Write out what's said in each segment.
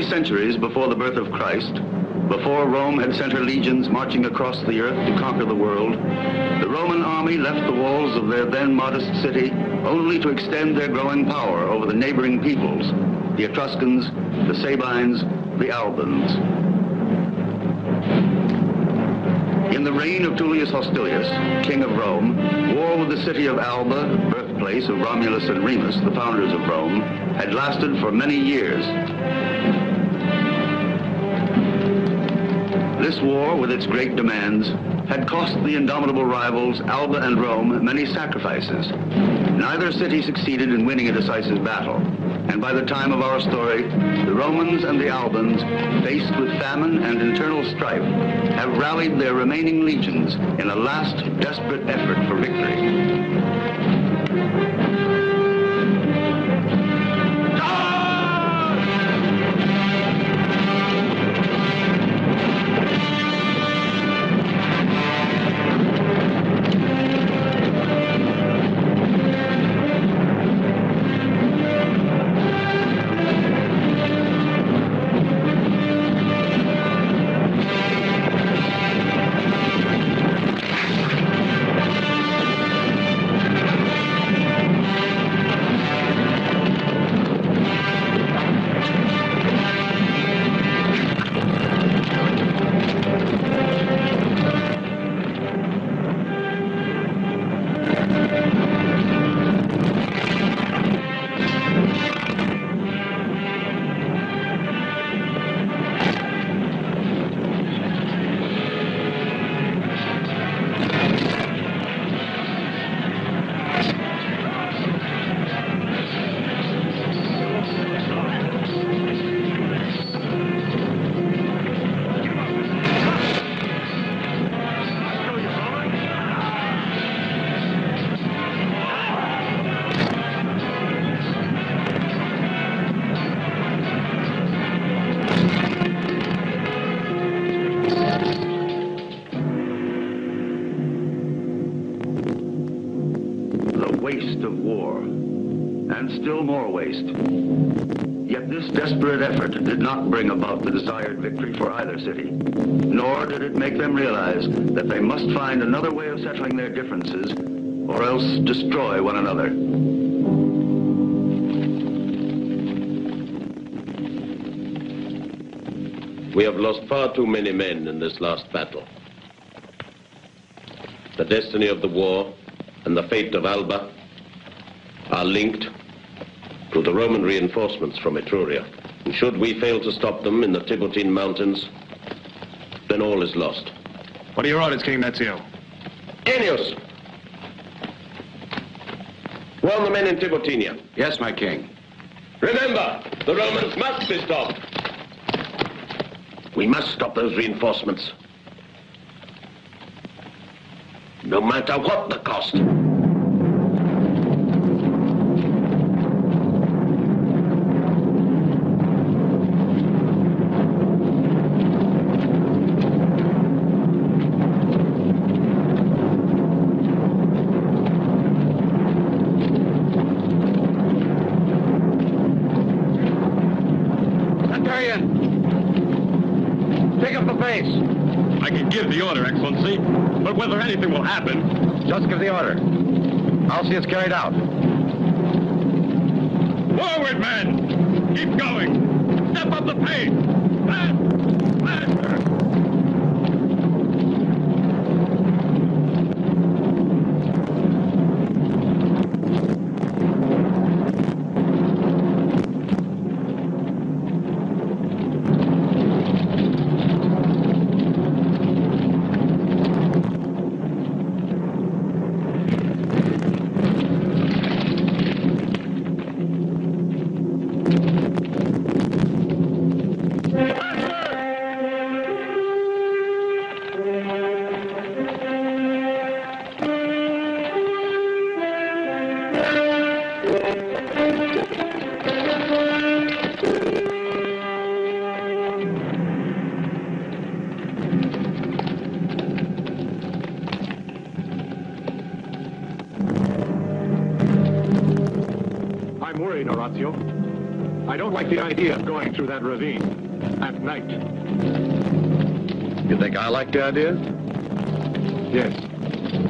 Centuries before the birth of Christ, before Rome had sent her legions marching across the earth to conquer the world, the Roman army left the walls of their then modest city only to extend their growing power over the neighboring peoples, the Etruscans, the Sabines, the Albans. In the reign of Tullius Hostilius, king of Rome, war with the city of Alba, birthplace of Romulus and Remus, the founders of Rome, had lasted for many years. This war, with its great demands, had cost the indomitable rivals Alba and Rome many sacrifices. Neither city succeeded in winning a decisive battle, and by the time of our story, the Romans and the Albans, faced with famine and internal strife, have rallied their remaining legions in a last desperate effort for victory. Still more waste. Yet this desperate effort did not bring about the desired victory for either city, nor did it make them realize that they must find another way of settling their differences or else destroy one another. We have lost far too many men in this last battle. the destiny of the war and the fate of Alba are linked to the Roman reinforcements from Etruria. And should we fail to stop them in the Tiburtine Mountains, then all is lost. What are your orders, King Ezio? Ennius! Warn the men in Tiburtinia. Yes, my king. Remember, the Romans must be stopped. We must stop those reinforcements. No matter what the cost. I can give the order, Excellency, but whether anything will happen... Just give the order. I'll see it's carried out. Forward, men! Keep going! Step up the pace! Fast! Faster! I don't like the idea of going through that ravine at night. You think I like the idea? Yes.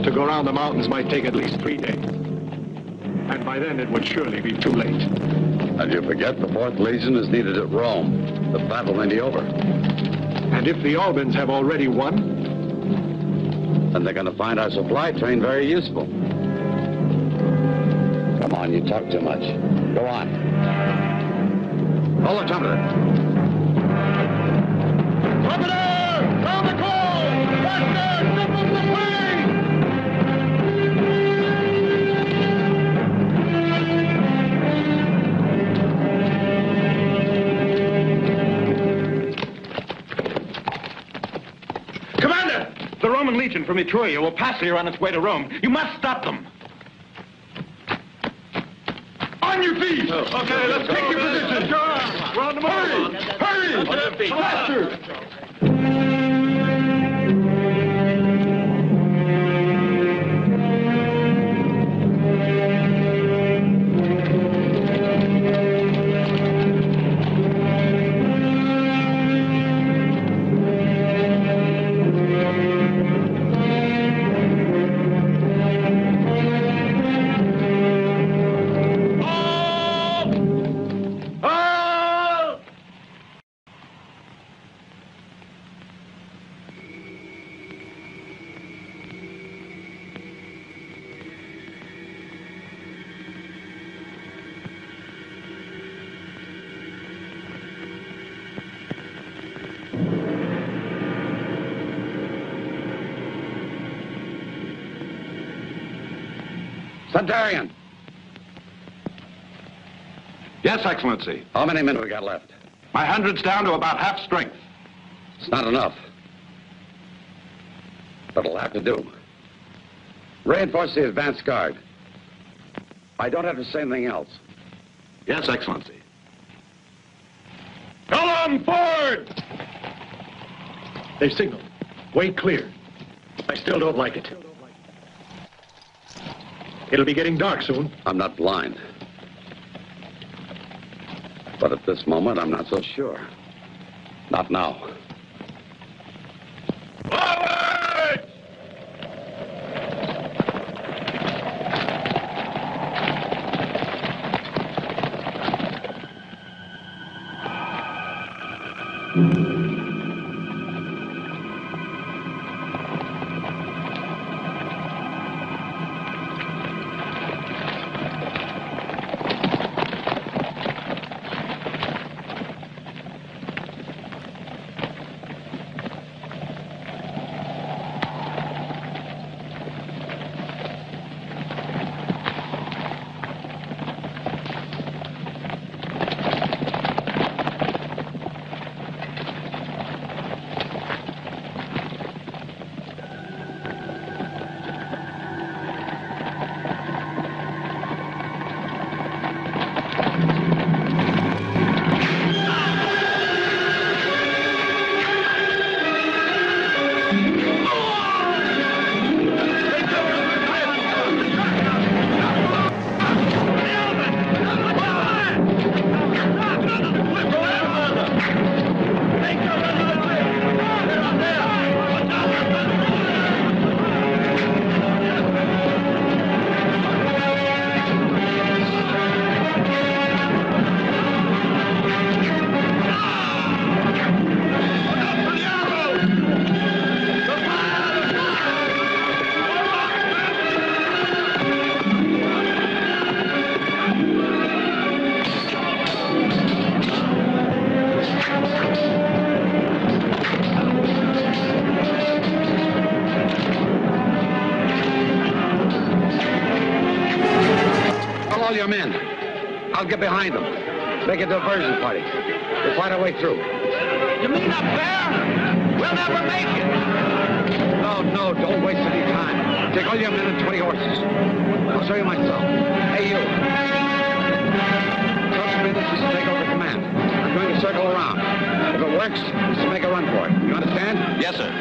To go around the mountains might take at least 3 days. And by then it would surely be too late. And you forget the 4th Legion is needed at Rome. The battle may be over. And if the Albans have already won? Then they're going to find our supply train very useful. Come on, you talk too much. Go on. Hold the trumpeter. Trumpeter! Sound the call! Faster! Step up the pace! Commander! The Roman Legion from Etruria will pass here on its way to Rome. You must stop them. On your feet! Okay, let's take your position. We're on the move. Hurry! Faster! Centurion! Yes, Excellency. How many men have we got left? My 100's down to about half strength. It's not enough. But it'll have to do. Reinforce the advance guard. I don't have to say anything else. Yes, Excellency. Come on forward! They've signaled. Way clear. I still don't like it. It'll be getting dark soon. I'm not blind. But at this moment, I'm not so sure. Not now. Forward! All your men. I'll get behind them. Make a diversion party. We'll fight our way through. You mean up there? We'll never make it. No, don't waste any time. Take all your men and 20 horses. I'll show you myself. Hey, you. Trust me, this is to take over command. I'm going to circle around. If it works, it's to make a run for it. You understand? Yes, sir.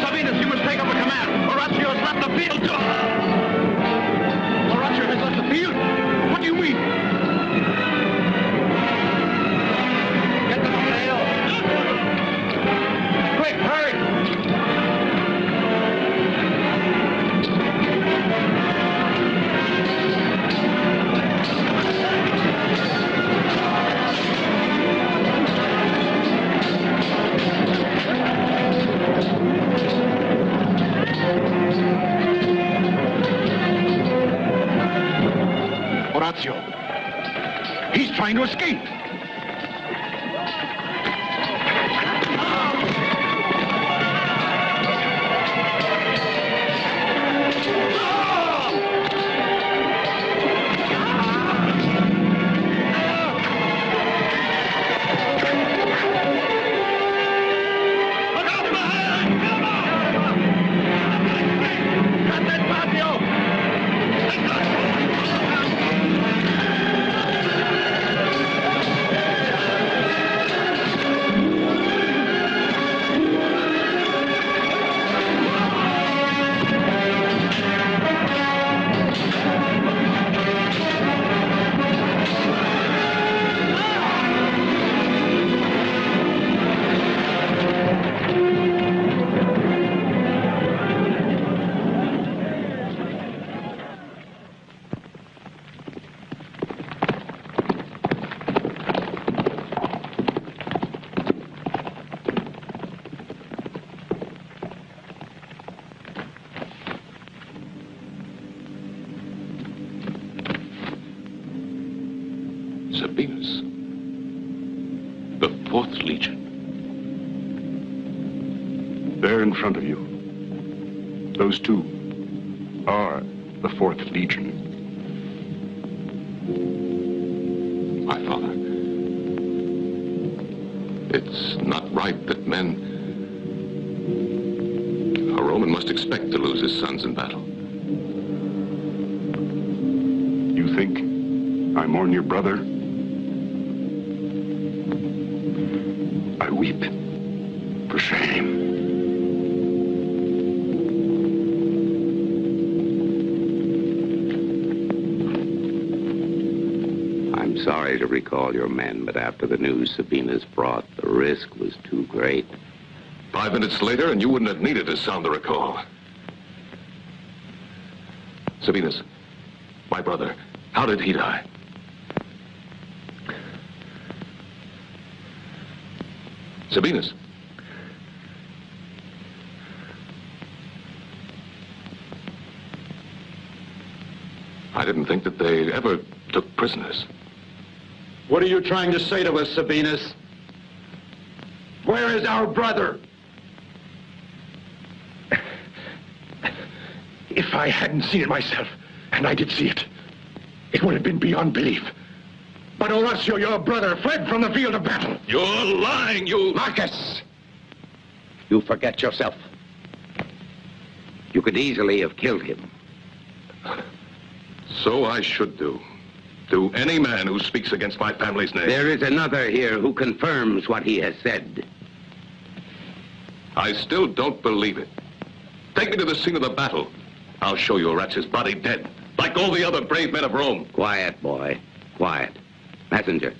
Sabinus, you must take over command. Horatio has left the field. Horatio has left the field? What do you mean? Get them over the hill. Quick, hurry. Horatio. He's trying to escape. Sabinus. The 4th Legion. There in front of you. Those two are the 4th Legion. My father. It's not right that men... A Roman must expect to lose his sons in battle. You think I mourn your brother? I weep for shame. I'm sorry to recall your men, but after the news Sabinus brought, the risk was too great. 5 minutes later, and you wouldn't have needed to sound the recall. Sabinus, my brother, how did he die? Sabinus. I didn't think that they ever took prisoners. What are you trying to say to us, Sabinus? Where is our brother? If I hadn't seen it myself, and I did see it, it would have been beyond belief. But Horatio, your brother, fled from the field of battle. You're lying, you... Marcus! You forget yourself. You could easily have killed him. So I should do. To any man who speaks against my family's name. There is another here who confirms what he has said. I still don't believe it. Take me to the scene of the battle. I'll show you Orazio's body dead, like all the other brave men of Rome. Quiet, boy. Quiet. Messenger.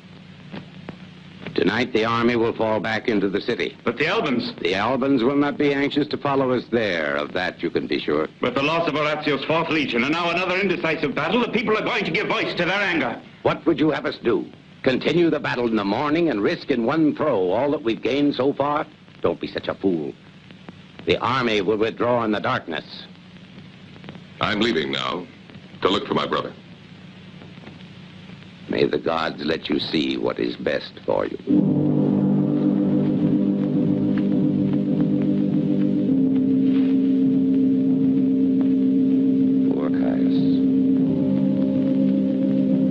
Tonight, the army will fall back into the city. But the Albans? The Albans will not be anxious to follow us there. Of that you can be sure. With the loss of Orazio's 4th Legion and now another indecisive battle, the people are going to give voice to their anger. What would you have us do? Continue the battle in the morning and risk in one throw all that we've gained so far? Don't be such a fool. The army will withdraw in the darkness. I'm leaving now to look for my brother. May the gods let you see what is best for you. Poor Caius.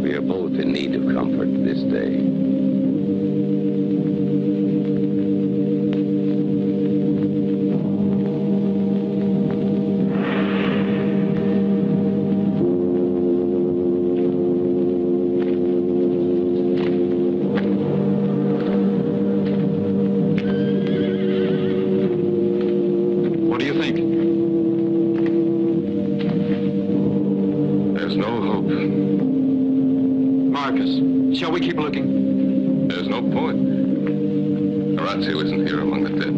We are both in need of comfort this day. Shall we keep looking? There's no point. Orazio isn't here among the dead.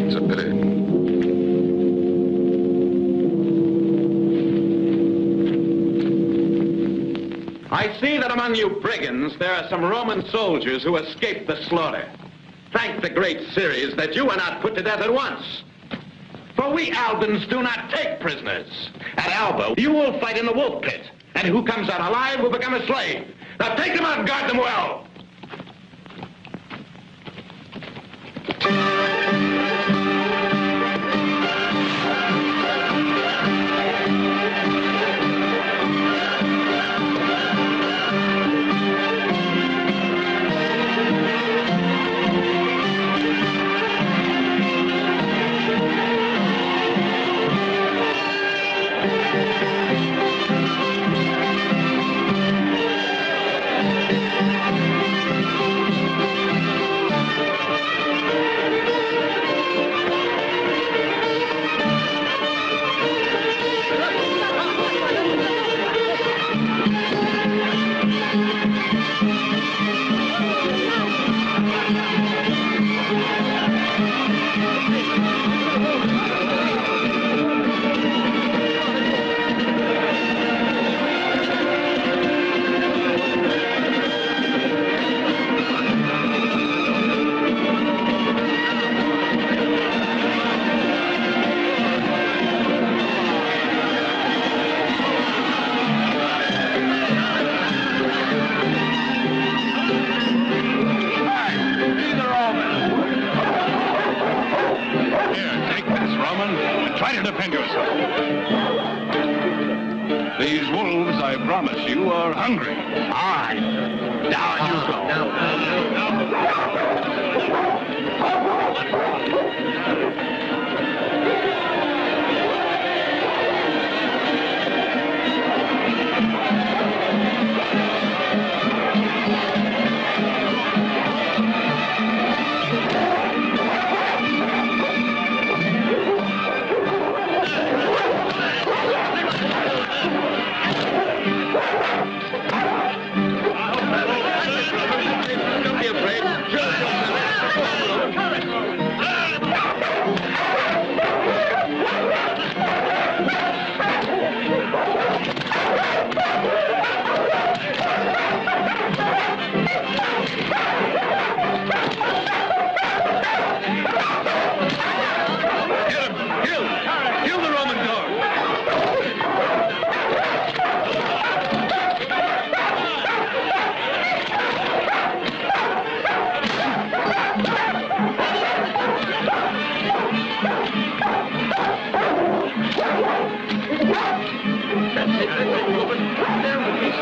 It's a pity. I see that among you brigands, there are some Roman soldiers who escaped the slaughter. Thank the great Ceres that you were not put to death at once. For we Albans do not take prisoners. At Alba, you will fight in the wolf pit, and who comes out alive will become a slave. Now take them out and guard them well. Try to defend yourself. These wolves, I promise you, are hungry. All right. Down you go.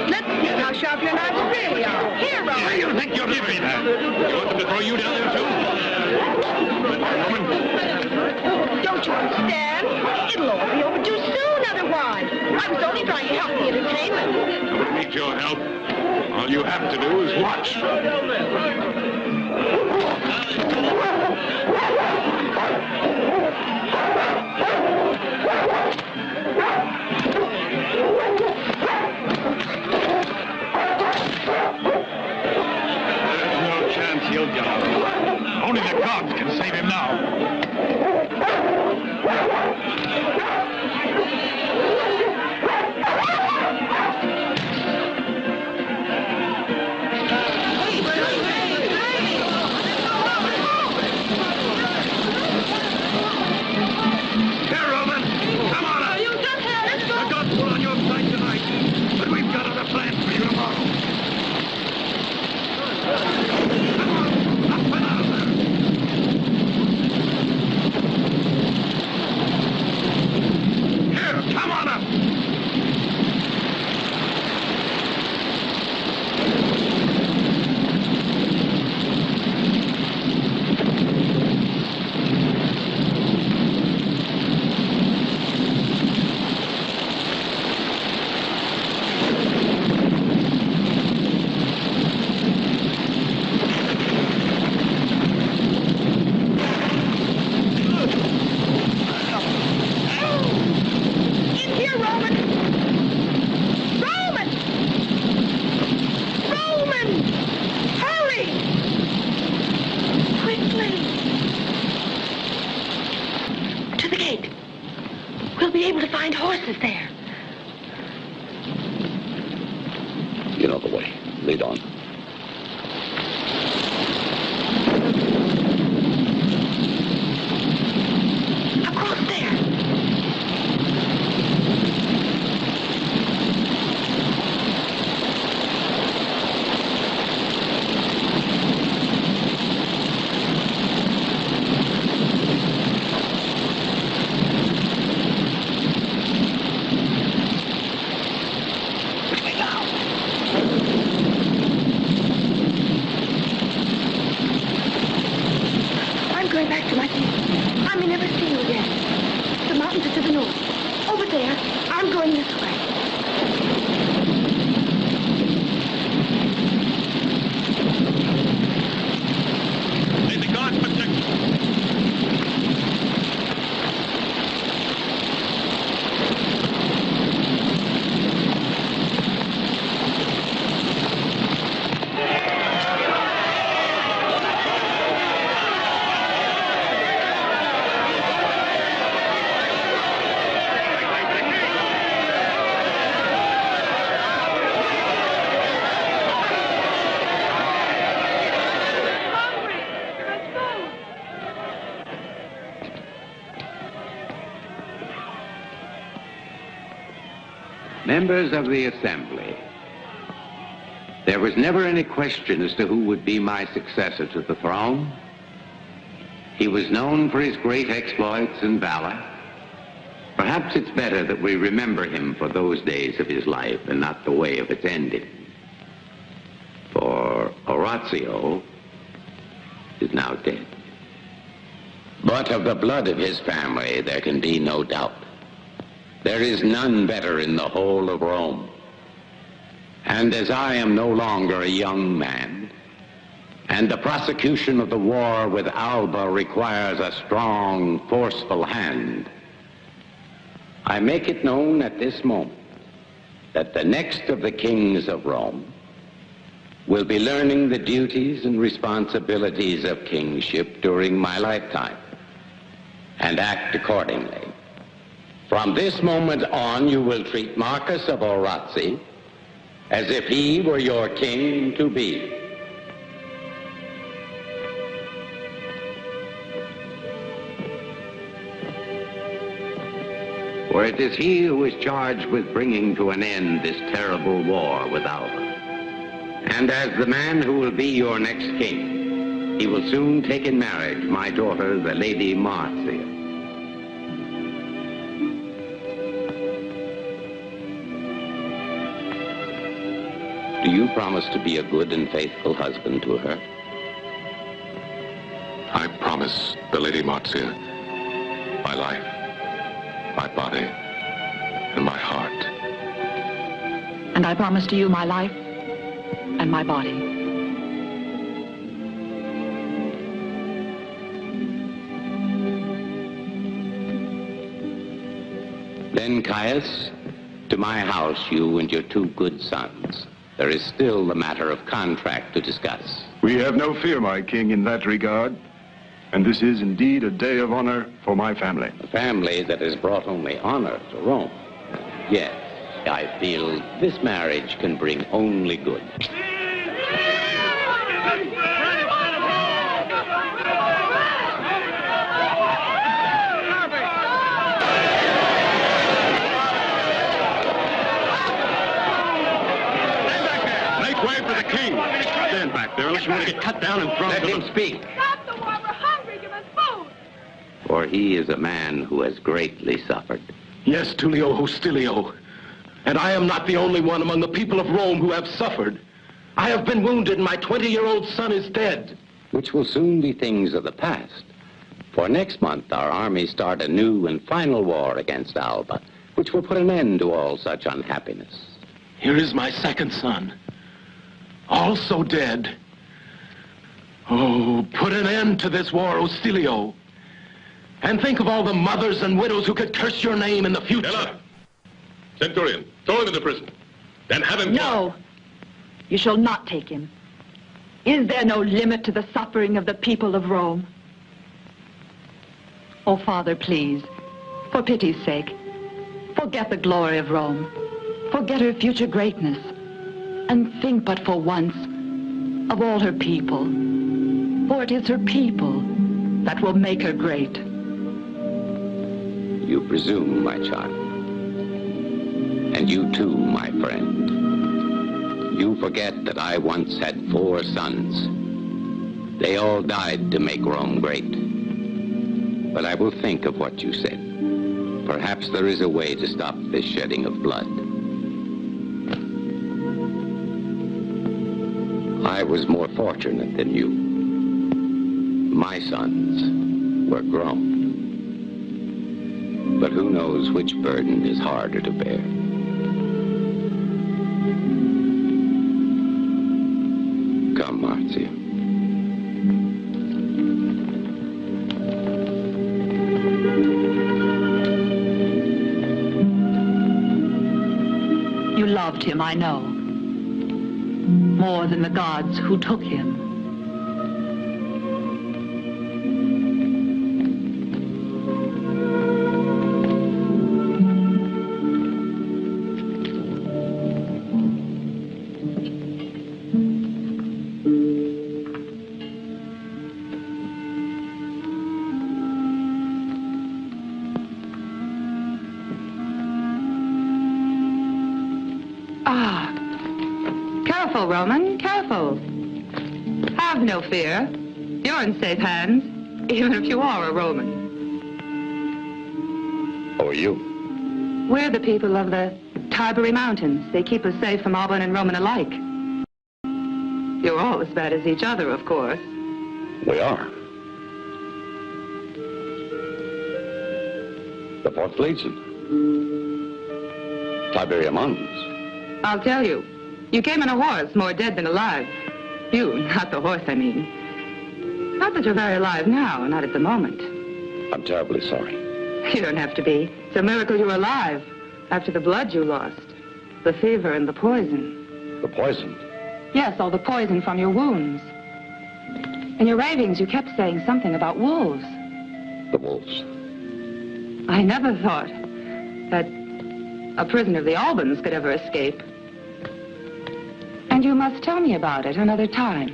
Let's see how sharp your knives really are. Here, Roman. You think you'll give me that? You want them to throw you down there, too? Roman? Don't Don't you understand? It'll all be over too soon otherwise. I was only trying to help the entertainment. Don't need your help. All you have to do is watch. There's no chance he'll get out. Only the gods can save him now. Here, Roman! Come on up! You just had it. The gods were on your side tonight, but we've got other plans for you tomorrow. Come on, up and out of there! Here, come on up! In here, Roman! Roman! Roman! Hurry! Quickly! To the gate. We'll be able to find horses there. Get out of the way. Lead on. Across there. I'm going back to my tent. I may never see you again. The mountains are to the north. Over there, I'm going this way. May the gods protect you. Members of the Assembly, there was never any question as to who would be my successor to the throne. He was known for his great exploits and valor. Perhaps it's better that we remember him for those days of his life and not the way of its ending. For Orazio is now dead. But of the blood of his family, there can be no doubt. There is none better in the whole of Rome. And as I am no longer a young man, and the prosecution of the war with Alba requires a strong, forceful hand, I make it known at this moment that the next of the kings of Rome will be learning the duties and responsibilities of kingship during my lifetime, and act accordingly. From this moment on, you will treat Marcus of Orazzi as if he were your king to be. For it is he who is charged with bringing to an end this terrible war with Alba. And as the man who will be your next king, he will soon take in marriage my daughter, the Lady Marcia. Do you promise to be a good and faithful husband to her? I promise the Lady Marcia, my life, my body, and my heart. And I promise to you my life and my body. Then, Caius, to my house, you and your 2 good sons. There is still the matter of contract to discuss. We have no fear, my king, in that regard. And this is indeed a day of honor for my family. A family that has brought only honor to Rome. Yes, I feel this marriage can bring only good. Stand back there unless you want to get cut down and thrown Let to him the... speak. Stop the war. We're hungry. Give us food. For he is a man who has greatly suffered. Yes, Tullio Hostilio. And I am not the only one among the people of Rome who have suffered. I have been wounded, and my 20-year-old son is dead. Which will soon be things of the past. For next month, our armies start a new and final war against Alba, which will put an end to all such unhappiness. Here is my second son, also dead. Oh, put an end to this war, Hostilio. And think of all the mothers and widows who could curse your name in the future. Ella! Centurion, throw him into prison. Then have him... No, you shall not take him. Is there no limit to the suffering of the people of Rome? Oh, Father, please, for pity's sake, forget the glory of Rome. Forget her future greatness. And think but for once of all her people. For it is her people that will make her great. You presume, my child. And you too, my friend. You forget that I once had 4 sons. They all died to make Rome great. But I will think of what you said. Perhaps there is a way to stop this shedding of blood. I was more fortunate than you. My sons were grown. But who knows which burden is harder to bear? Come, Marcia. You loved him, I know. More than the gods who took him. Careful, Roman, careful. Have no fear. You're in safe hands, even if you are a Roman. Or you? We're the people of the Tiberi Mountains. They keep us safe from Alban and Roman alike. You're all as bad as each other, of course. We are. The 4th Legion. Tiberia Mountains. I'll tell you. You came in a horse, more dead than alive. You, not the horse, I mean. Not that you're very alive now, not at the moment. I'm terribly sorry. You don't have to be. It's a miracle you're alive, after the blood you lost, the fever and the poison. The poison? Yes, all the poison from your wounds. In your ravings, you kept saying something about wolves. The wolves. I never thought that a prisoner of the Albans could ever escape. And you must tell me about it another time.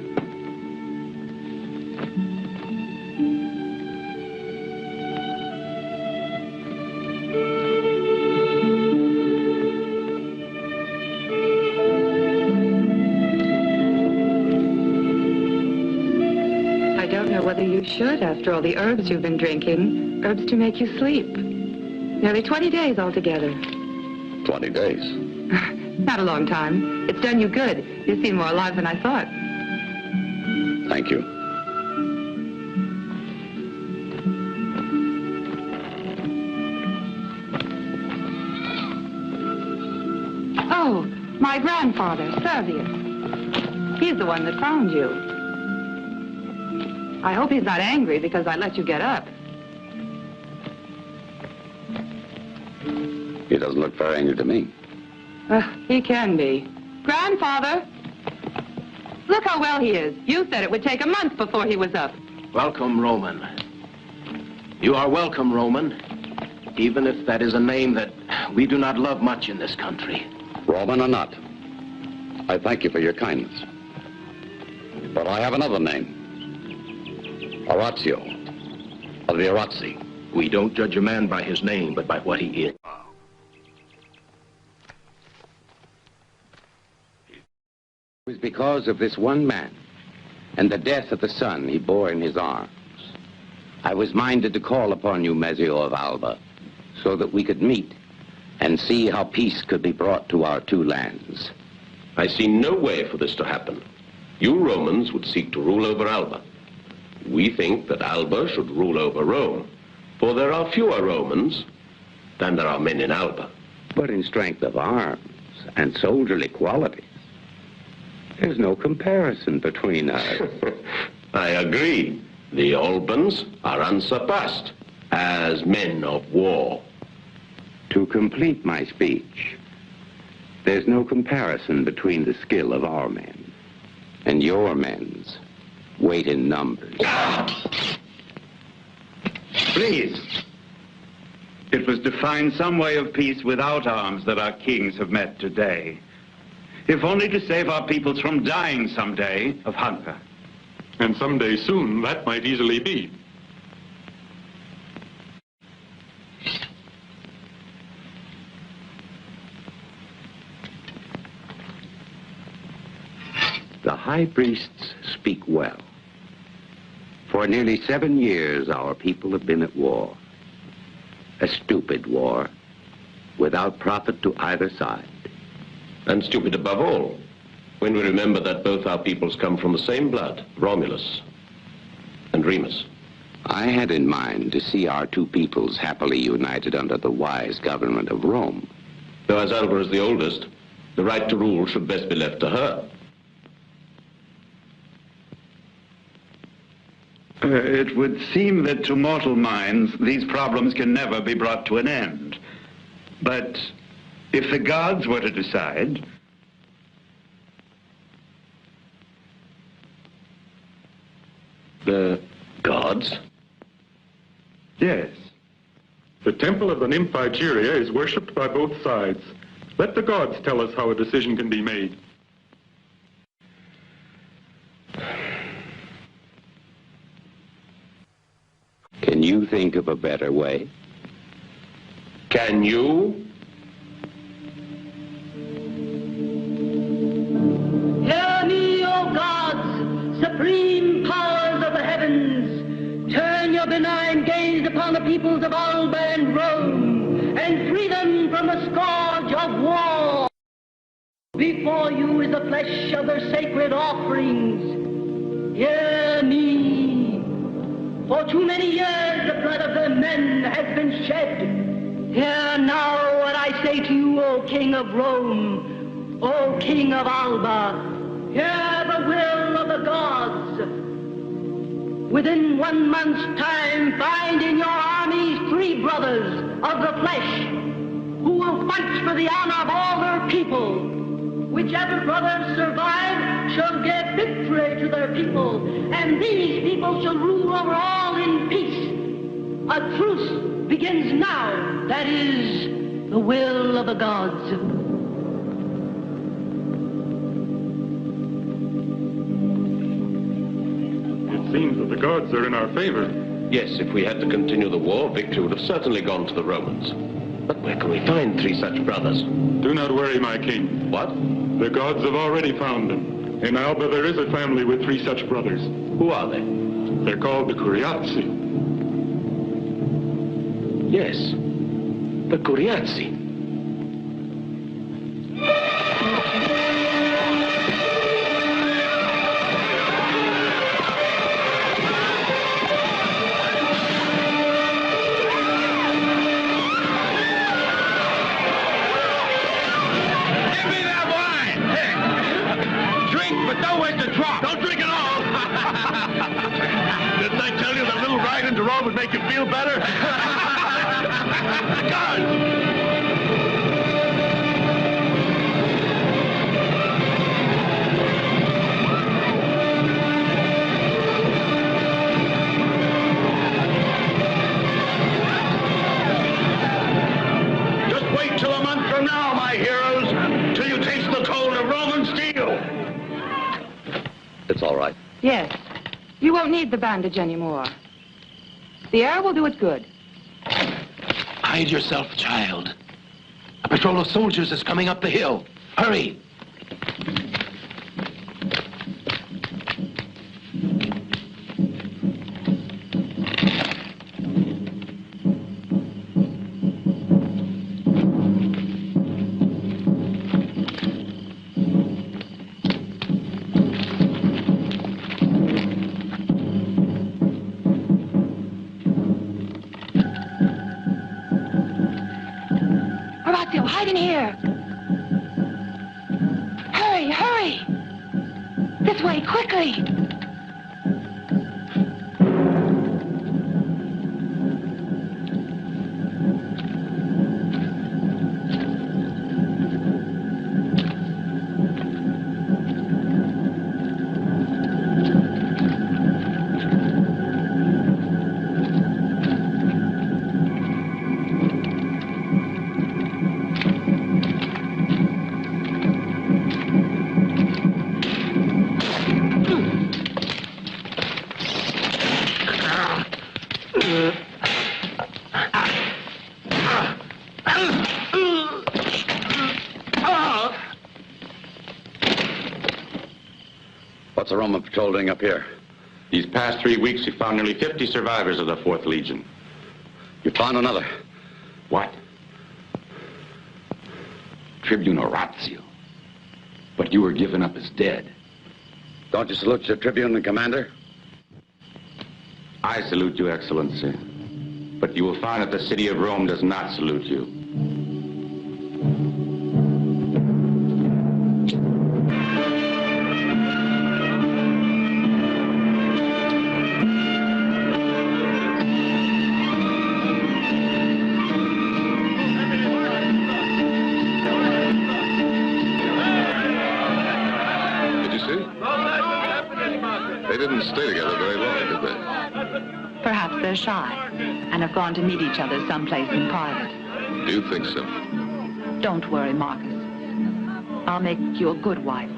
I don't know whether you should, after all the herbs you've been drinking. Herbs to make you sleep. Nearly 20 days altogether. 20 days? Not a long time. It's done you good. You seem more alive than I thought. Thank you. Oh, my grandfather, Servius. He's the one that found you. I hope he's not angry because I let you get up. He doesn't look very angry to me. He can be. Grandfather! Look how well he is. You said it would take a month before he was up. Welcome, Roman. You are welcome, Roman, even if that is a name that we do not love much in this country. Roman or not, I thank you for your kindness. But I have another name. Orazio, of the Orazzi. We don't judge a man by his name, but by what he is. It was because of this one man and the death of the son he bore in his arms. I was minded to call upon you, Mezio of Alba, so that we could meet and see how peace could be brought to our two lands. I see no way for this to happen. You Romans would seek to rule over Alba. We think that Alba should rule over Rome, for there are fewer Romans than there are men in Alba. But in strength of arms and soldierly qualities, there's no comparison between us. I agree. The Albans are unsurpassed as men of war. To complete my speech, there's no comparison between the skill of our men and your men's weight in numbers. Please. It was to find some way of peace without arms that our kings have met today. If only to save our peoples from dying someday of hunger. And someday soon, that might easily be. The high priests speak well. For nearly 7 years, our people have been at war. A stupid war, without profit to either side. And stupid above all, when we remember that both our peoples come from the same blood, Romulus and Remus. I had in mind to see our two peoples happily united under the wise government of Rome. Though as Alba is the oldest, the right to rule should best be left to her. It would seem that to mortal minds, these problems can never be brought to an end. But if the gods were to decide... The gods? Yes. The temple of the Nymphi Gyria is worshipped by both sides. Let the gods tell us how a decision can be made. Can you think of a better way? Can you? Hear me, O gods, supreme powers of the heavens. Turn your benign gaze upon the peoples of Alba and Rome, and free them from the scourge of war. Before you is the flesh of their sacred offerings. Hear me. For too many years the blood of their men has been shed. Hear now what I say to you, O King of Rome, O King of Alba. Hear the will of the gods. Within 1 month's time, find in your armies 3 brothers of the flesh who will fight for the honor of all their people. Whichever brothers survive shall give victory to their people, and these people shall rule over all in peace. A truce begins now. That is the will of the gods. It seems that the gods are in our favor. Yes, if we had to continue the war, victory would have certainly gone to the Romans. But where can we find 3 such brothers? Do not worry, my king. What? The gods have already found them. In Alba, there is a family with 3 such brothers. Who are they? They're called the Curiazzi. Yes, the Curiazzi. Give me feel better? Guards! Till a month from now, my heroes, till you taste the cold of Roman steel. It's all right. Yes. You won't need the bandage anymore. The air will do it good. Hide yourself, child. A patrol of soldiers is coming up the hill. Hurry! Hide in here. Hurry, hurry. This way, quickly. What's the Roman patrol doing up here? These past 3 weeks, we found nearly 50 survivors of the 4th Legion. You found another? What? Tribune Orazio. But you were given up as dead. Don't you salute your tribune and commander? I salute you, Excellency. But you will find that the city of Rome does not salute you. Stay together very long, did they? Perhaps they're shy and have gone to meet each other someplace in private. Do you think so? Don't worry, Marcus. I'll make you a good wife.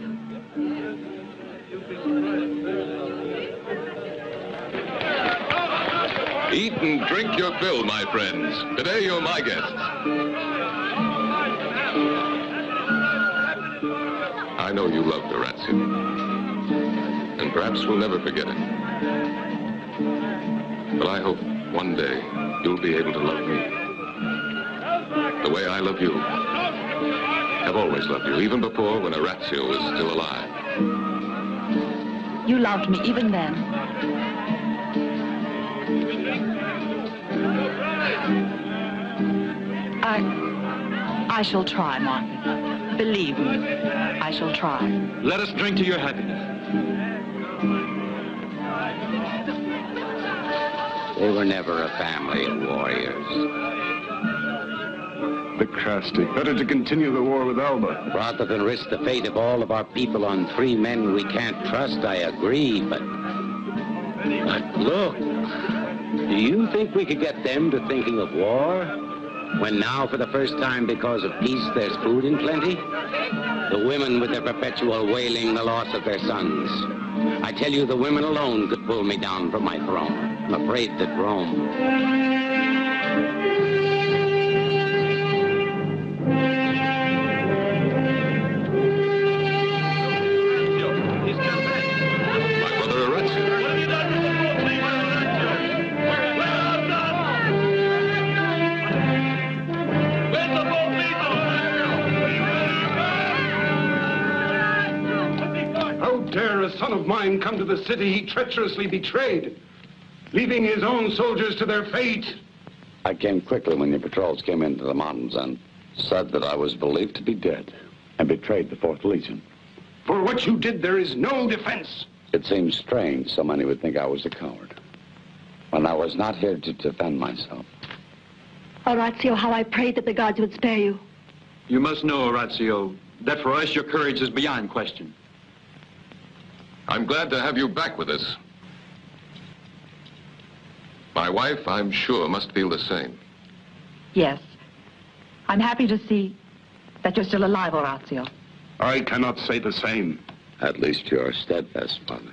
Eat and drink your fill, my friends. Today you're my guests. I know you loved Orazio. And perhaps we'll never forget it. But I hope one day you'll be able to love me. The way I love you. I've always loved you, even before when Orazio was still alive. You loved me even then. I shall try, Marcus. Believe me, I shall try. Let us drink to your happiness. They were never a family of warriors. The crafty. Better to continue the war with Alba. Rather than risk the fate of all of our people on 3 men we can't trust, I agree, but look, do you think we could get them to thinking of war? When now, for the first time, because of peace, there's food in plenty? The women with their perpetual wailing the loss of their sons. I tell you, the women alone could pull me down from my throne. I'm afraid that Rome... Son of mine come to the city he treacherously betrayed, leaving his own soldiers to their fate. I came quickly when your patrols came into the mountains and said that I was believed to be dead and betrayed the 4th Legion. For what you did, there is no defense. It seems strange so many would think I was a coward. when I was not here to defend myself. Orazio, how I prayed that the gods would spare you. You must know, Orazio, that for us your courage is beyond question. I'm glad to have you back with us. My wife, I'm sure, must feel the same. Yes. I'm happy to see that you're still alive, Orazio. I cannot say the same. At least you are steadfast, Father.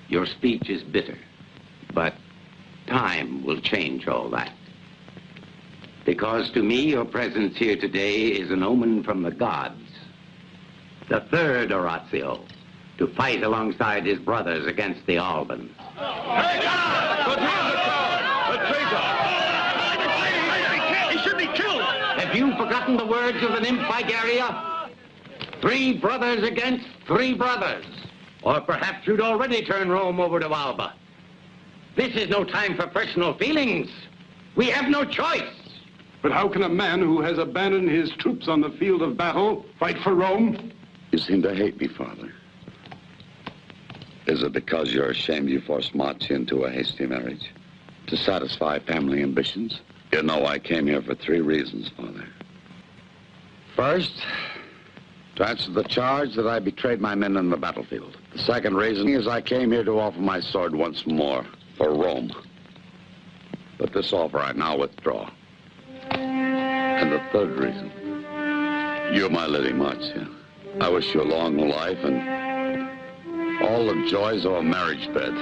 Your speech is bitter, but time will change all that. Because to me, your presence here today is an omen from the gods. The third Orazio, to fight alongside his brothers against the Albans. He should be killed! Have you forgotten the words of the nymph Igeria? 3 brothers against 3 brothers. Or perhaps you'd already turn Rome over to Alba. This is no time for personal feelings. We have no choice. But how can a man who has abandoned his troops on the field of battle fight for Rome? You seem to hate me, Father. Is it because you're ashamed you forced Machi into a hasty marriage? To satisfy family ambitions? You know I came here for 3 reasons, Father. First, to answer the charge that I betrayed my men on the battlefield. The second reason is I came here to offer my sword once more for Rome. But this offer I now withdraw. And the third reason, you're my Lady Marzia. I wish you a long life and all the joys of a marriage bed.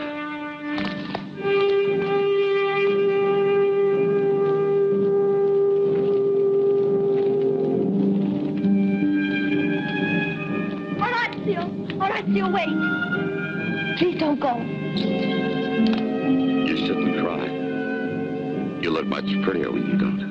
Orazio, wait. Please don't go. You shouldn't cry. You look much prettier when you don't.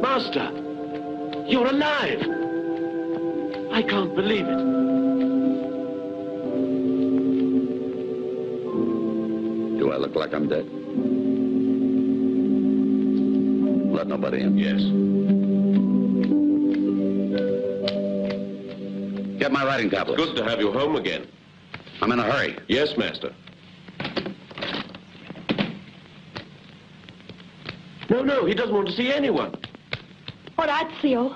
Master, you're alive. I can't believe it. Do I look like I'm dead? Let nobody in. Yes. Get my writing tablet. Good to have you home again. I'm in a hurry. Yes, Master. No, he doesn't want to see anyone. Orazio,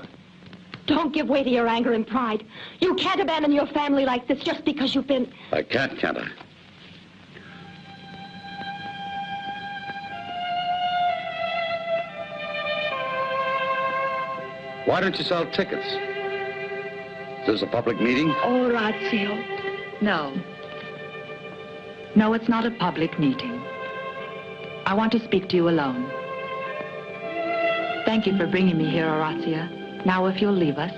don't give way to your anger and pride. You can't abandon your family like this just because you've been... I can't I? Why don't you sell tickets? Is this a public meeting? Orazio. No. No, it's not a public meeting. I want to speak to you alone. Thank you for bringing me here, Orazio. Now, if you'll leave us.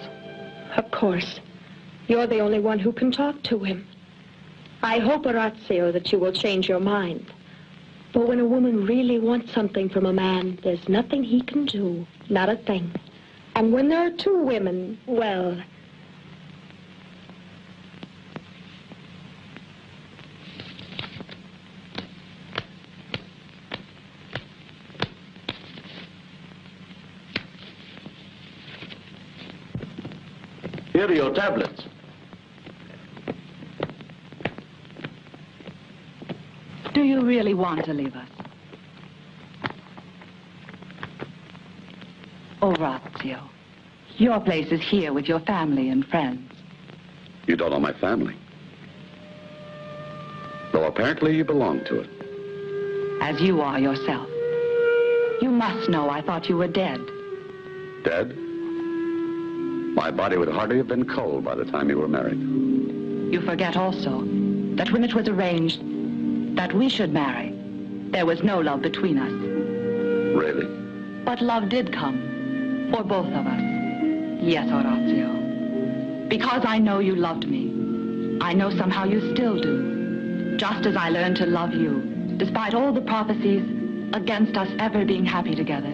Of course. You're the only one who can talk to him. I hope, Orazio, that you will change your mind. But when a woman really wants something from a man, there's nothing he can do. Not a thing. And when there are 2 women, well... Here are your tablets. Do you really want to leave us? Orazio, your place is here with your family and friends. You don't know my family. Though apparently you belong to it. As you are yourself. You must know I thought you were dead. Dead? My body would hardly have been cold by the time you were married. You forget also that when it was arranged that we should marry, There was no love between us. Really? But love did come, for both of us. Yes, Orazio. Because I know you loved me. I know somehow you still do. Just as I learned to love you, despite all the prophecies against us ever being happy together.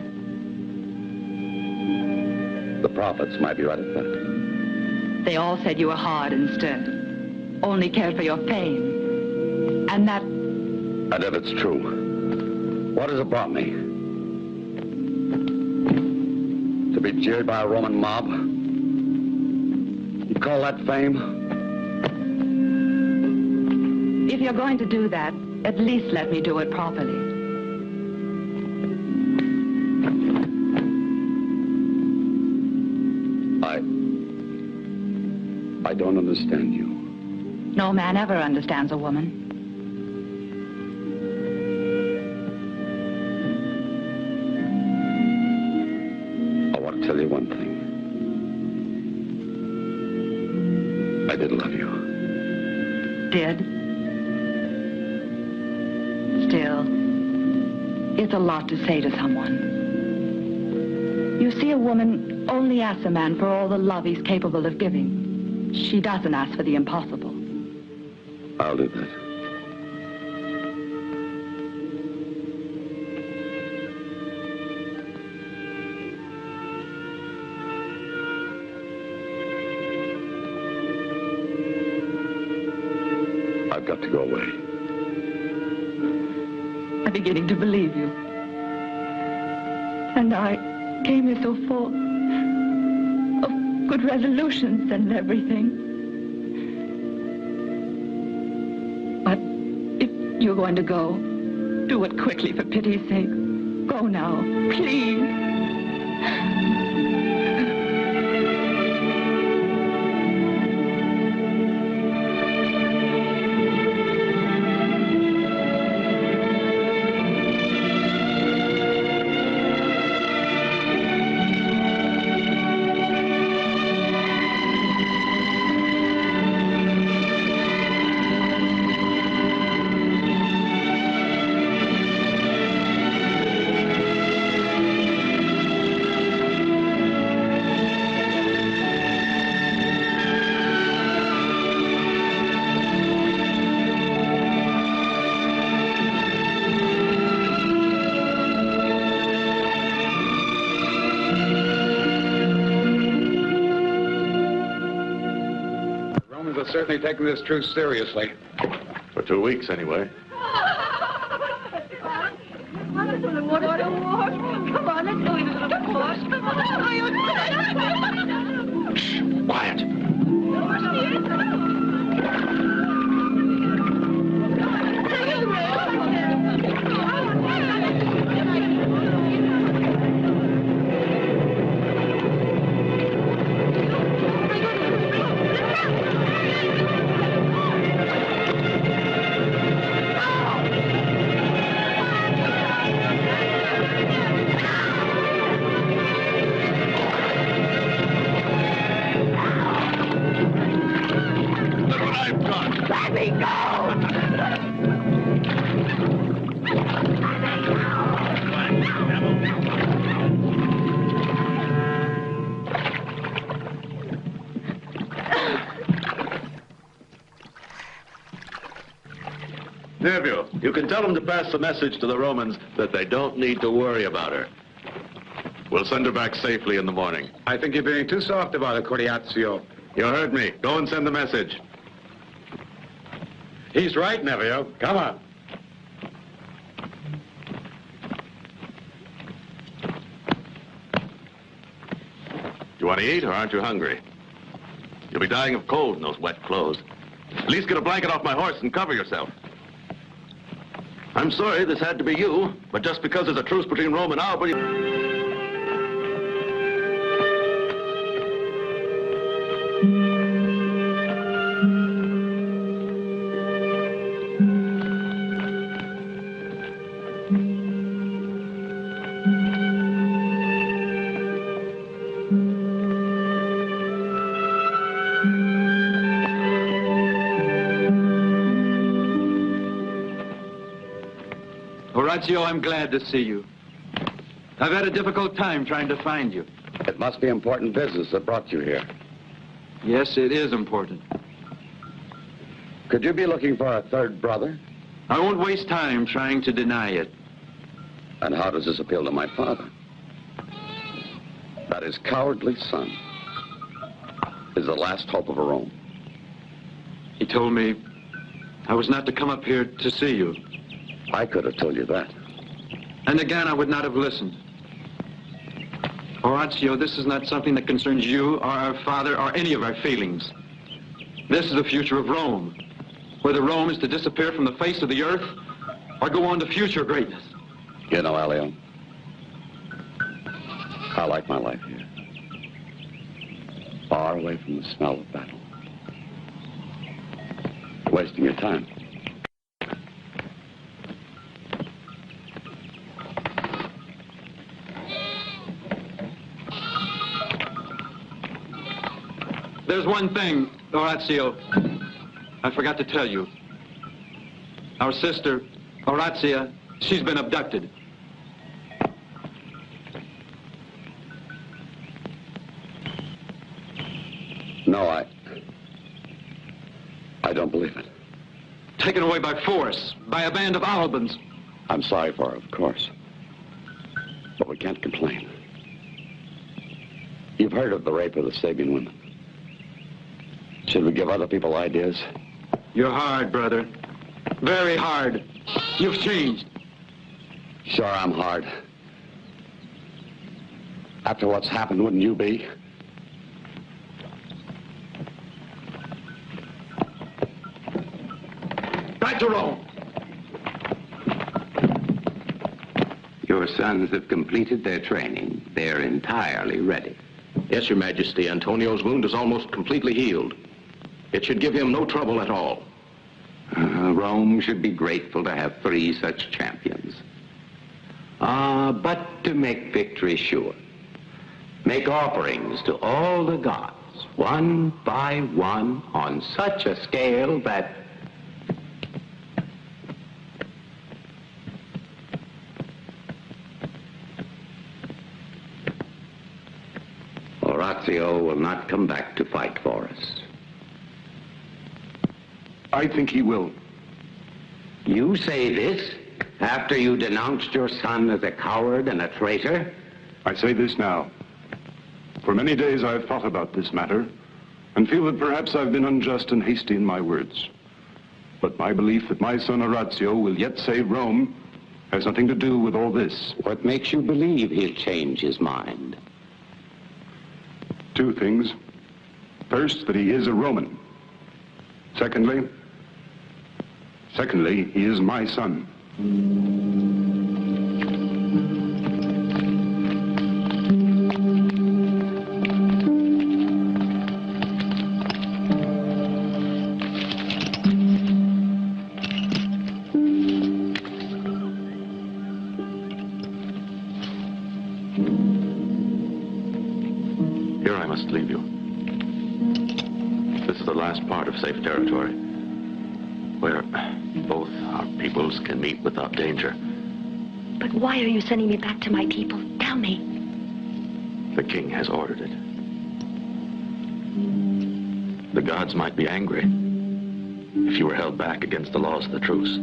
The prophets might be right at that. They all said you were hard and stern, only cared for your fame, and that... And if it's true, what has it brought me? To be jeered by a Roman mob? You call that fame? If you're going to do that, at least let me do it properly. I don't understand you. No man ever understands a woman. I want to tell you one thing. I did love you. Did? Still, it's a lot to say to someone. You see, a woman only asks a man for all the love he's capable of giving. She doesn't ask for the impossible. I'll do that. I've got to go away. I'm beginning to believe you. And I came here so full of good resolutions and everything. But if you're going to go, do it quickly for pity's sake. Go now, please. Certainly taking this truce seriously. For 2 weeks, anyway. Come on, let's go to the war. Come on, let's go into the war. Come on. Shh, quiet. Nervio, you can tell them to pass the message to the Romans that they don't need to worry about her. We'll send her back safely in the morning. I think you're being too soft about it, Coriazio. You heard me. Go and send the message. He's right, Nervio. Come on. You want to eat or aren't you hungry? You'll be dying of cold in those wet clothes. At least get a blanket off my horse and cover yourself. I'm sorry this had to be you, but just because there's a truce between Rome and Alba... Orazio, I'm glad to see you. I've had a difficult time trying to find you. It must be important business that brought you here. Yes, it is important. Could you be looking for a third brother? I won't waste time trying to deny it. And how does this appeal to my father? That his cowardly son is the last hope of Rome. He told me I was not to come up here to see you. I could have told you that. And again, I would not have listened. Orazio, this is not something that concerns you or our father or any of our feelings. This is the future of Rome, whether Rome is to disappear from the face of the earth or go on to future greatness. You know, Elio, I like my life here. Far away from the smell of battle. You're wasting your time. There's one thing, Orazio, I forgot to tell you. Our sister, Orazia, she's been abducted. No, I don't believe it. Taken away by force, by a band of Albans. I'm sorry for her, of course. But we can't complain. You've heard of the rape of the Sabian women. Should we give other people ideas? You're hard, brother. Very hard. You've changed. Sure, I'm hard. After what's happened, wouldn't you be? Back to Rome. Your sons have completed their training. They're entirely ready. Yes, Your Majesty. Antonio's wound is almost completely healed. It should give him no trouble at all. Rome should be grateful to have 3 such champions. But to make victory sure, make offerings to all the gods, one by one, on such a scale that... Orazio will not come back to fight for us. I think he will. You say this after you denounced your son as a coward and a traitor? I say this now. For many days I've thought about this matter and feel that perhaps I've been unjust and hasty in my words. But my belief that my son Orazio will yet save Rome has nothing to do with all this. What makes you believe he'll change his mind? 2 things. First, that he is a Roman. Secondly, he is my son. Here I must leave you. This is the last part of safe territory, where both our peoples can meet without danger. But why are you sending me back to my people? Tell me. The king has ordered it. The gods might be angry if you were held back against the laws of the truce.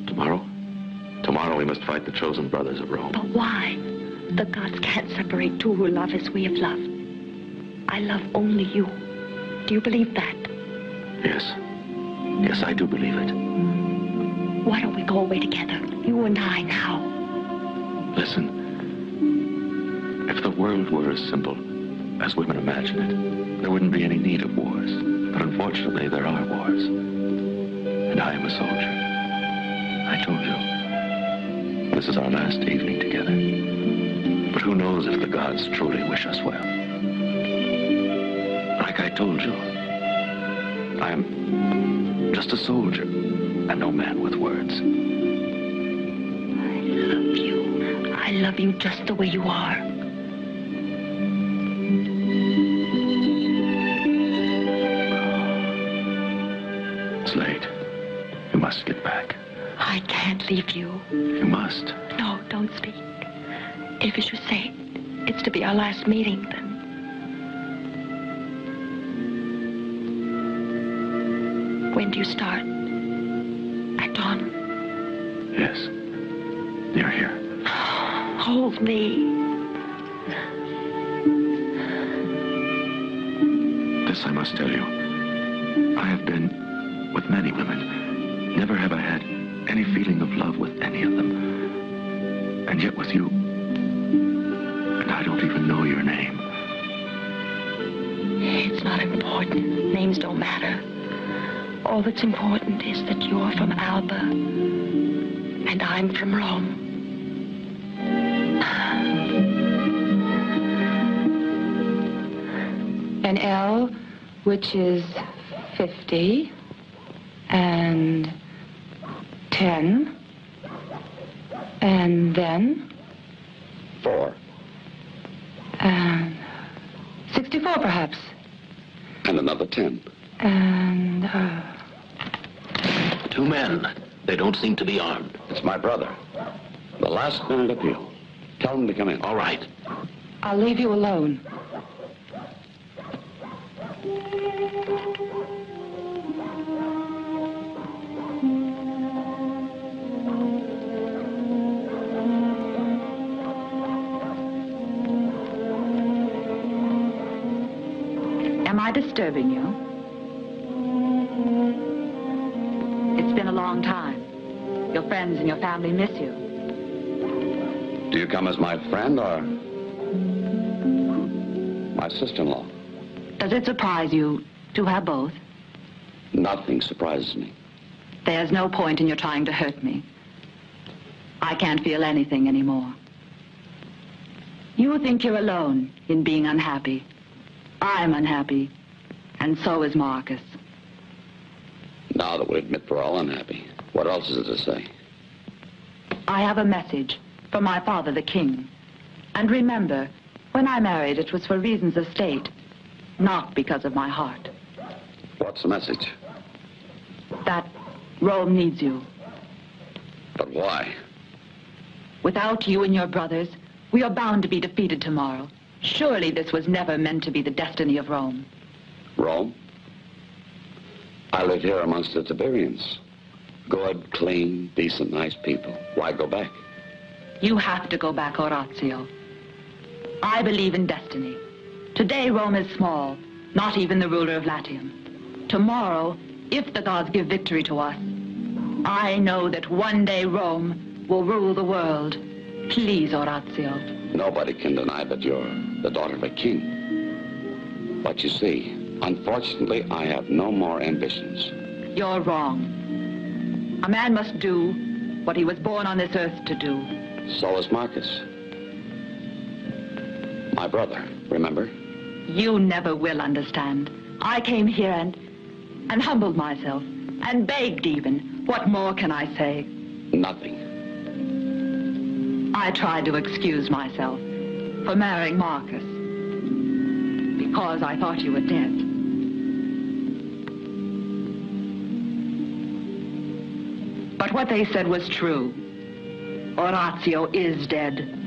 Tomorrow we must fight the chosen brothers of Rome. But why? The gods can't separate 2 who love as we have loved. I love only you. Do you believe that? Yes, I do believe it. Why don't we go away together, you and I, now? Listen, if the world were as simple as women imagine it, there wouldn't be any need of wars. But unfortunately, there are wars. And I am a soldier. I told you, this is our last evening together. But who knows if the gods truly wish us well. Like I told you, I am just a soldier and no man with words. I love you. I love you just the way you are. It's late. You must get back. I can't leave you. You must. No, don't speak. If, as you say, it's to be our last meeting, then... When do you start? At dawn? Yes. You're here. Hold me. This I must tell you. I have been with many women. Never have I had any feeling of love with any of them. And yet with you, and I don't even know your name. It's not important. Names don't matter. All that's important is that you're from Alba, and I'm from Rome. An L, which is 50, and 10, and then 4. and 64, perhaps, And another 10. and 2 men. They don't seem to be armed. It's my brother. The last minute appeal. Tell him to come in. All right. I'll leave you alone. Am I disturbing you? It's been a long time. Your friends and your family miss you. Do you come as my friend or my sister-in-law? Does it surprise you to have both? Nothing surprises me. There's no point in your trying to hurt me. I can't feel anything anymore. You think you're alone in being unhappy. I'm unhappy, and so is Marcus. Now that we admit we're all unhappy, what else is there to say? I have a message from my father, the king. And remember, when I married, it was for reasons of state, not because of my heart. What's the message? That Rome needs you. But why? Without you and your brothers, we are bound to be defeated tomorrow. Surely this was never meant to be the destiny of Rome. Rome? I live here amongst the Tiberians. Good, clean, decent, nice people. Why go back? You have to go back, Orazio. I believe in destiny. Today, Rome is small, not even the ruler of Latium. Tomorrow, if the gods give victory to us, I know that one day Rome will rule the world. Please, Orazio. Nobody can deny that you're the daughter of a king. But you see, unfortunately, I have no more ambitions. You're wrong. A man must do what he was born on this earth to do. So is Marcus. My brother, remember? You never will understand. I came here and humbled myself, and begged even. What more can I say? Nothing. I tried to excuse myself for marrying Marcus because I thought you were dead. But what they said was true. Orazio is dead.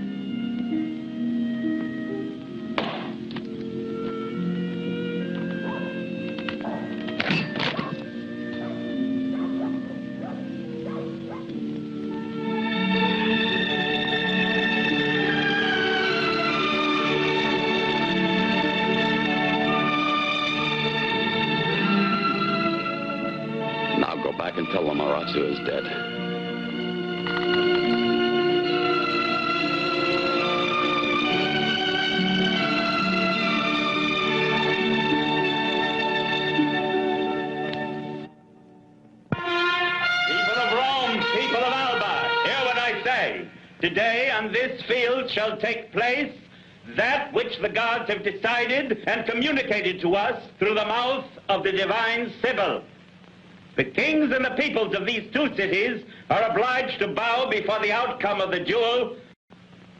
Now go back and tell them Orazio is dead. Today on this field shall take place that which the gods have decided and communicated to us through the mouth of the divine Sibyl. The kings and the peoples of these 2 cities are obliged to bow before the outcome of the duel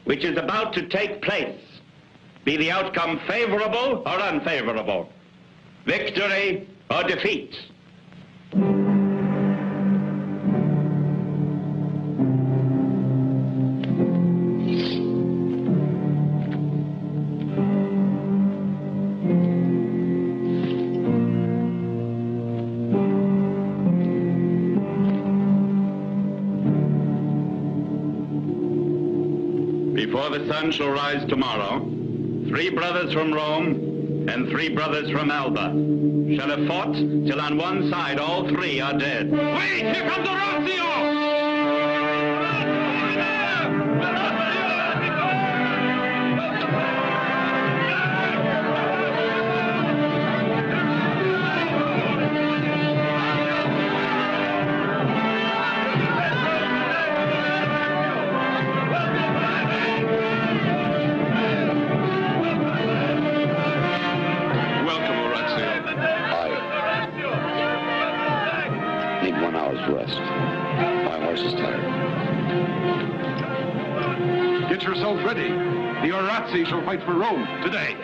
which is about to take place, be the outcome favorable or unfavorable, victory or defeat. of a son shall rise tomorrow. 3 brothers from Rome and 3 brothers from Alba shall have fought till on one side all 3 are dead. Wait! Here comes Orazio! Rest. My horse is tired. Get yourself ready. The Orazzi shall fight for Rome today.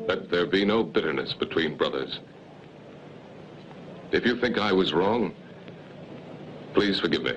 Let there be no bitterness between brothers. If you think I was wrong, please forgive me.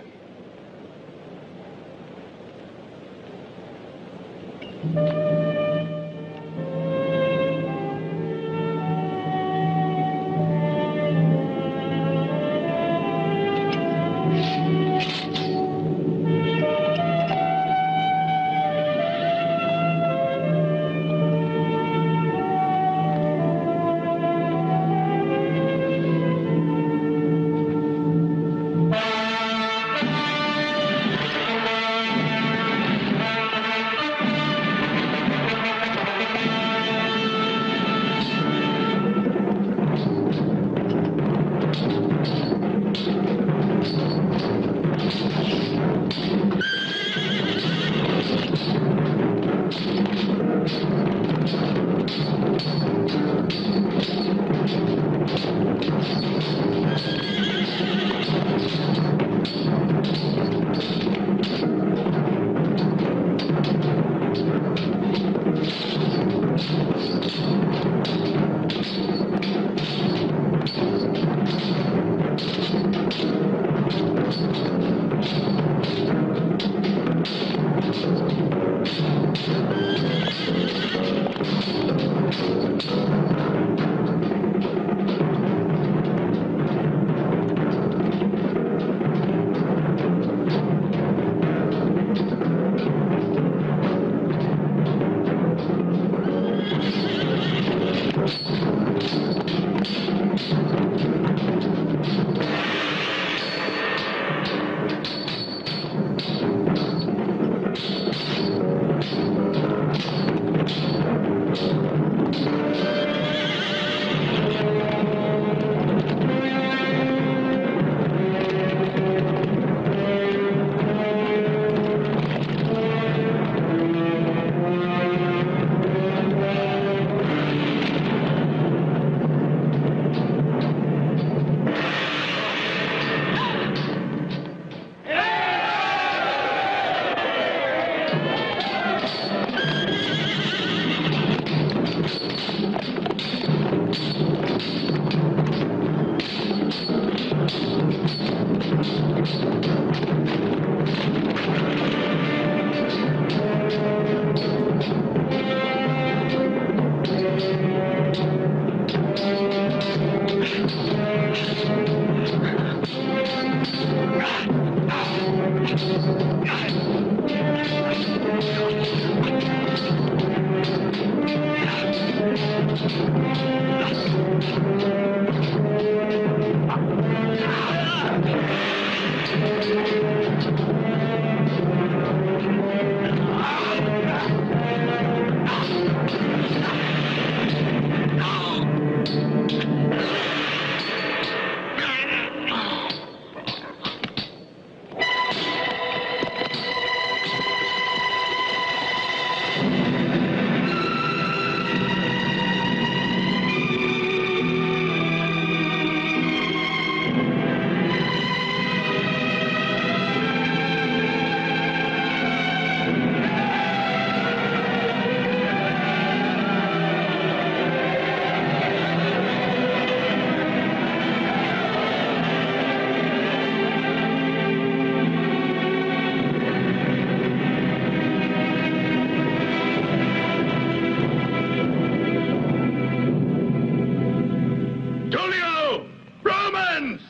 demands!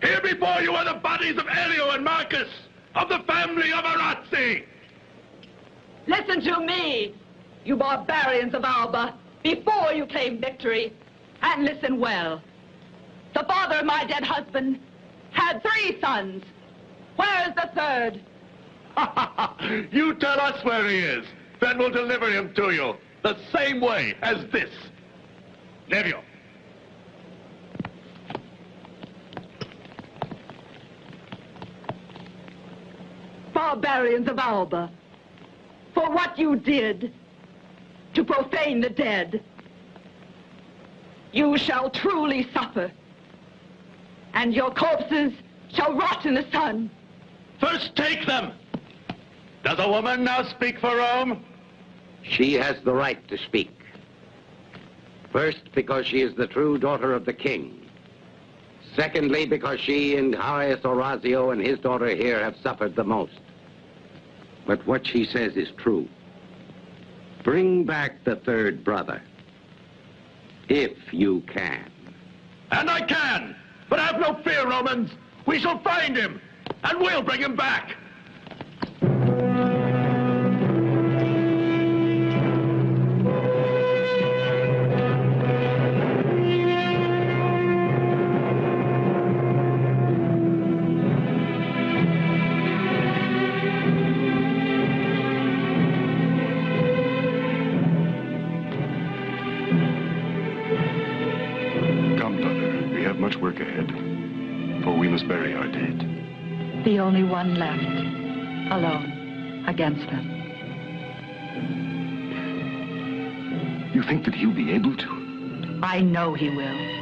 Here before you are the bodies of Elio and Marcus, of the family of Arazzi! Listen to me, you barbarians of Alba, before you claim victory. And listen well. The father of my dead husband had 3 sons. Where's the third? You tell us where he is, then we'll deliver him to you, the same way as this. Nevio. Barbarians of Alba, for what you did to profane the dead, you shall truly suffer, and your corpses shall rot in the sun. First take them! Does a woman now speak for Rome? She has the right to speak. First, because she is the true daughter of the king. Secondly, because she and Gaius Orazio and his daughter here have suffered the most. But what she says is true. Bring back the third brother. If you can. And I can! But have no fear, Romans! We shall find him, and we'll bring him back! Much work ahead, for we must bury our dead. The only one left, alone, against them. You think that he'll be able to? I know he will.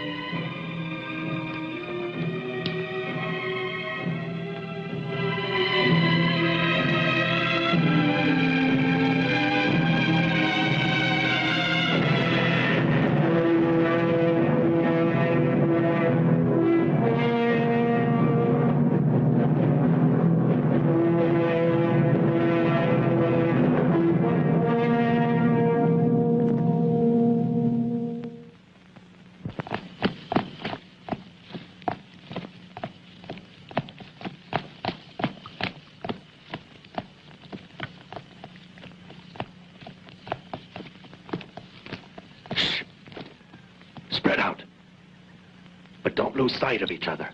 Lose sight of each other.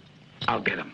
I'll get him.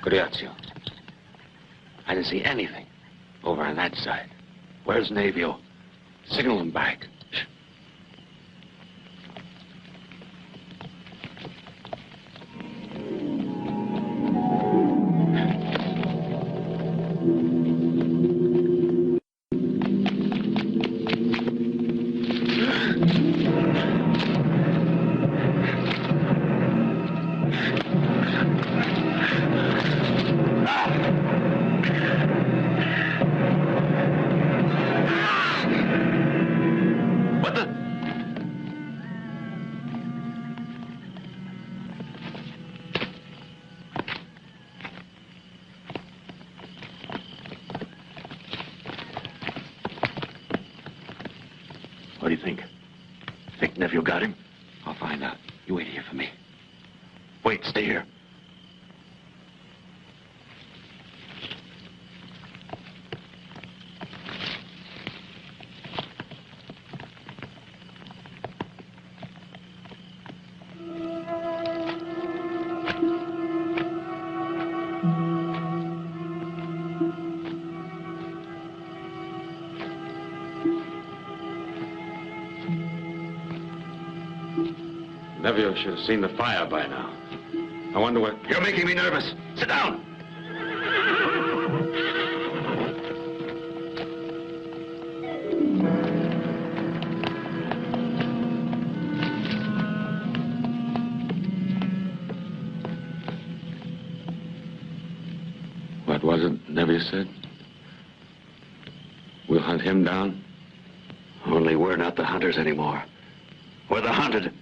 Griazio. I didn't see anything over on that side. Where's Nevio? Signal him back. What do you think? Think Nevio got him? I'll find out. You wait here for me. Wait, stay here. Nevio should have seen the fire by now. I wonder what... You're making me nervous. Sit down. What was it Nevio said? We'll hunt him down? Only we're not the hunters anymore. We're the hunted.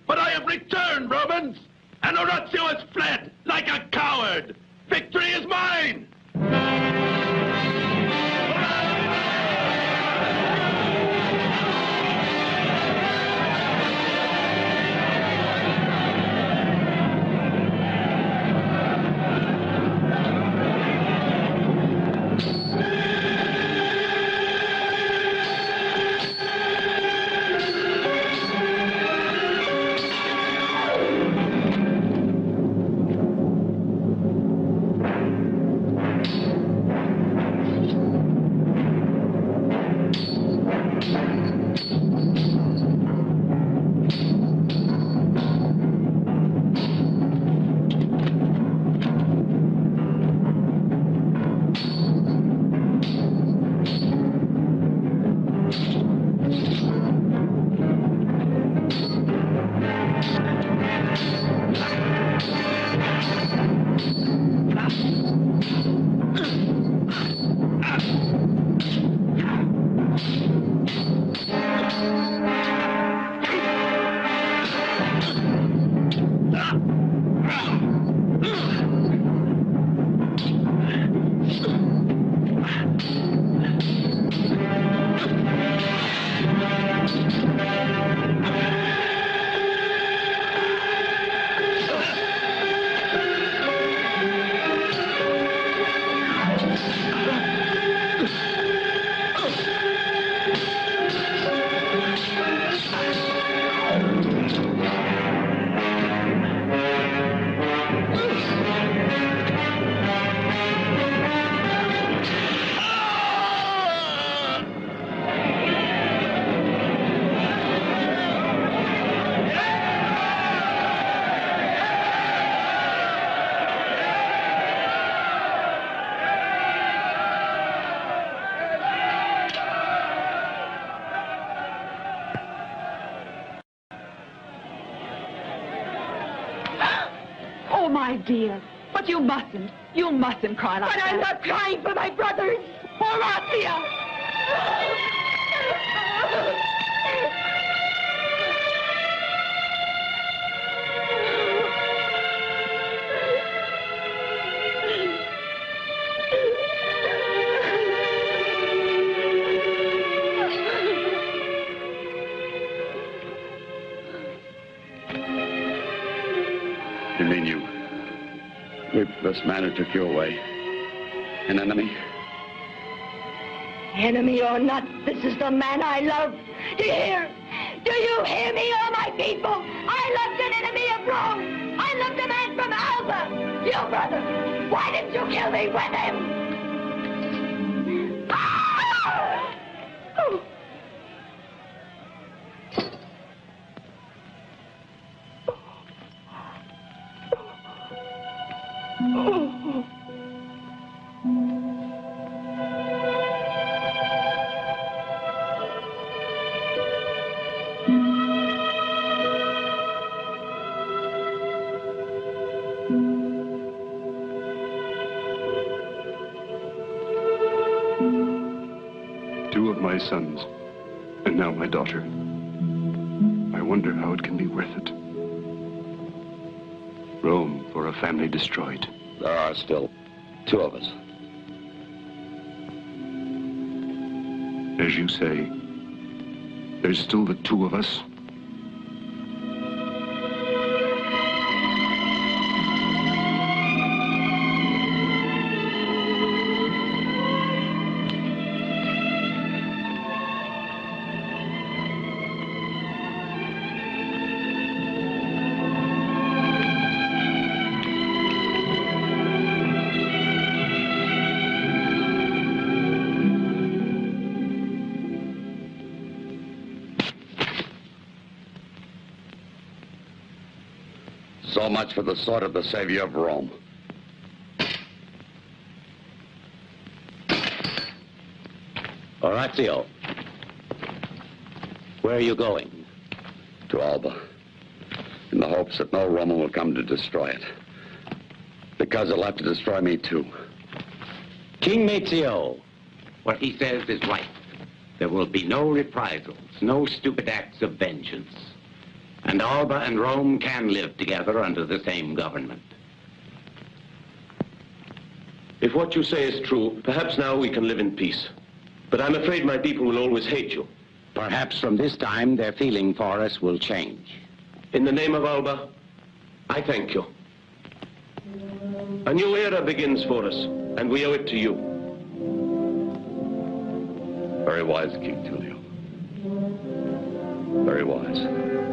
But I have returned, Romans, and Orazio has fled like a coward. Victory is mine! Oh, my dear. But you mustn't. You mustn't cry like But that. I'm not crying for my brothers. Horatia! You mean you raped this man who took you away? An enemy? Enemy or not, this is the man I love. Do you hear? Do you hear me, all my people? I loved an enemy of Rome. I loved a man from Alba. You, brother, why didn't you kill me with him? Ah! Oh. Oh. Two of my sons, and now my daughter. I wonder how it can be worth it. Rome for a family destroyed. There are still two of us. As you say, there's still the two of us. So much for the sword of the savior of Rome. Horatio, where are you going? To Alba, in the hopes that no Roman will come to destroy it. Because they'll have to destroy me too. King Maezio, what he says is right. There will be no reprisals, no stupid acts of vengeance. And Alba and Rome can live together under the same government. If what you say is true, perhaps now we can live in peace. But I'm afraid my people will always hate you. Perhaps from this time their feeling for us will change. In the name of Alba, I thank you. A new era begins for us, and we owe it to you. Very wise, King Tulio. Very wise.